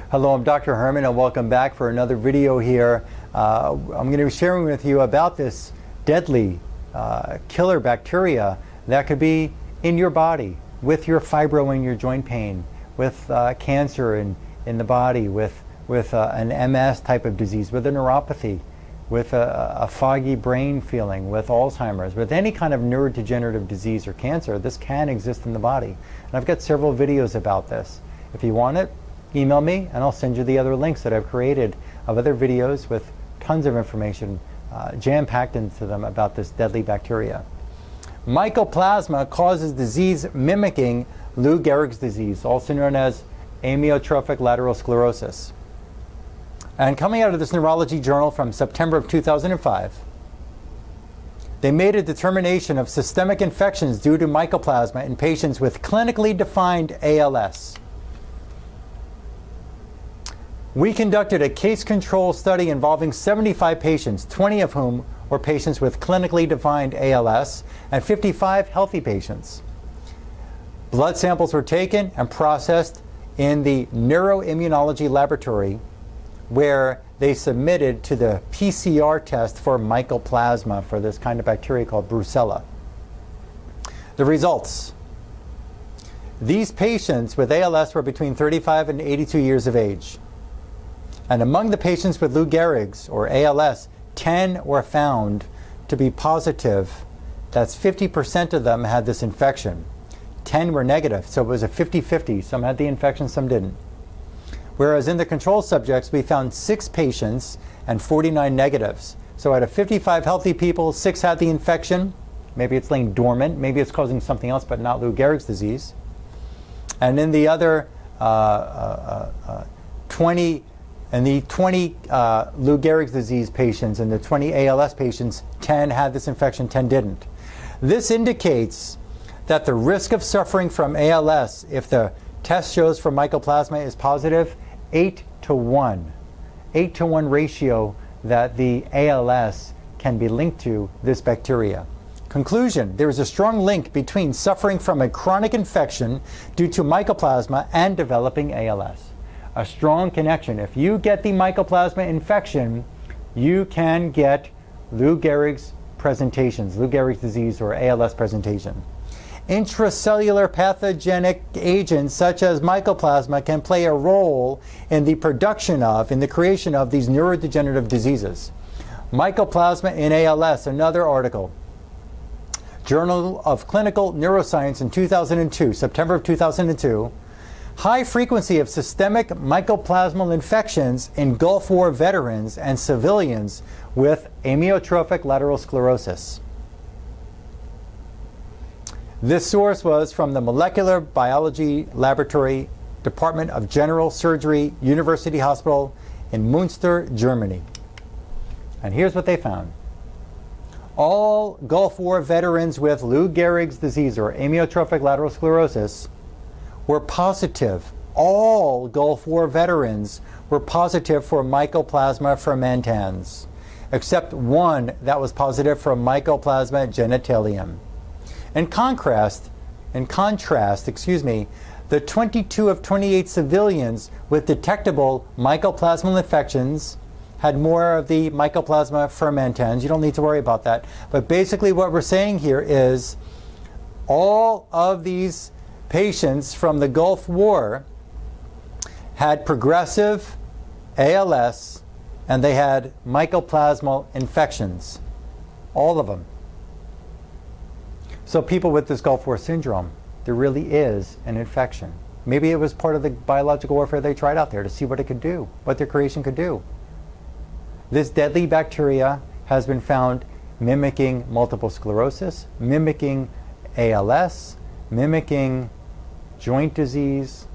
Hello, I'm Dr. Herman and welcome back for another video here. I'm going to be sharing with you about this deadly killer bacteria that could be in your body with your fibro and your joint pain, with cancer in the body, with an MS type of disease, with a neuropathy, with a foggy brain feeling, with Alzheimer's, with any kind of neurodegenerative disease or cancer. This can exist in the body. And I've got several videos about this. If you want it, email me and I'll send you the other links that I've created of other videos with tons of information jam-packed into them about this deadly bacteria. Mycoplasma causes disease mimicking Lou Gehrig's disease, also known as amyotrophic lateral sclerosis. And coming out of this neurology journal from September of 2005, they made a determination of systemic infections due to mycoplasma in patients with clinically defined ALS. We conducted a case control study involving 75 patients, 20 of whom were patients with clinically defined ALS and 55 healthy patients. Blood samples were taken and processed in the neuroimmunology laboratory, where they submitted to the PCR test for mycoplasma for this kind of bacteria called Brucella. The results. These patients with ALS were between 35 and 82 years of age. And among the patients with Lou Gehrig's, or ALS, 10 were found to be positive. That's 50% of them had this infection. 10 were negative, so it was a 50-50. Some had the infection, some didn't. Whereas in the control subjects, we found 6 patients and 49 negatives. So out of 55 healthy people, 6 had the infection. Maybe it's laying dormant. Maybe it's causing something else, but not Lou Gehrig's disease. And in the other 20 Lou Gehrig's disease patients and the 20 ALS patients, 10 had this infection, 10 didn't. This indicates that the risk of suffering from ALS, if the test shows for mycoplasma is positive, 8 to 1. 8 to 1 ratio that the ALS can be linked to this bacteria. Conclusion: there is a strong link between suffering from a chronic infection due to mycoplasma and developing ALS. A strong connection. If you get the mycoplasma infection, you can get Lou Gehrig's presentations, Lou Gehrig's disease or ALS presentation. Intracellular pathogenic agents such as mycoplasma can play a role in the production of, in the creation of these neurodegenerative diseases. Mycoplasma in ALS, another article. Journal of Clinical Neuroscience in 2002, September of 2002. High frequency of systemic mycoplasmal infections in Gulf War veterans and civilians with amyotrophic lateral sclerosis. This source was from the Molecular Biology Laboratory, Department of General Surgery, University Hospital in Münster, Germany. And here's what they found. All Gulf War veterans with Lou Gehrig's disease or amyotrophic lateral sclerosis were positive. All Gulf War veterans were positive for Mycoplasma fermentans, except one that was positive for Mycoplasma genitalium. In contrast, the 22 of 28 civilians with detectable mycoplasmal infections had more of the Mycoplasma fermentans. You don't need to worry about that. But basically what we're saying here is all of these patients from the Gulf War had progressive ALS and they had mycoplasmal infections. All of them. So people with this Gulf War syndrome, there really is an infection. Maybe it was part of the biological warfare they tried out there to see what it could do, what their creation could do. This deadly bacteria has been found mimicking multiple sclerosis, mimicking ALS, mimicking joint disease,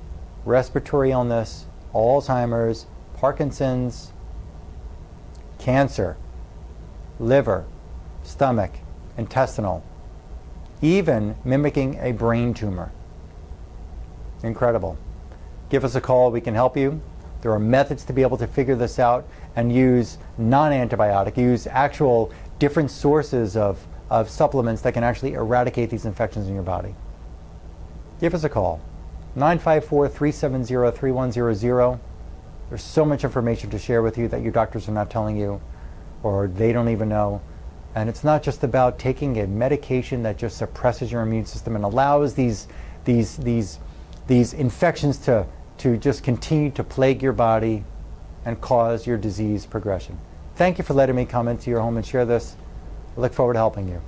respiratory illness, Alzheimer's, Parkinson's, cancer, liver, stomach, intestinal, even mimicking a brain tumor. Incredible. Give us a call, we can help you. There are methods to be able to figure this out and use non-antibiotic, use actual different sources of supplements that can actually eradicate these infections in your body. Give us a call, 954-370-3100. There's so much information to share with you that your doctors are not telling you, or they don't even know. And it's not just about taking a medication that just suppresses your immune system and allows these infections to just continue to plague your body and cause your disease progression. Thank you for letting me come into your home and share this. I look forward to helping you.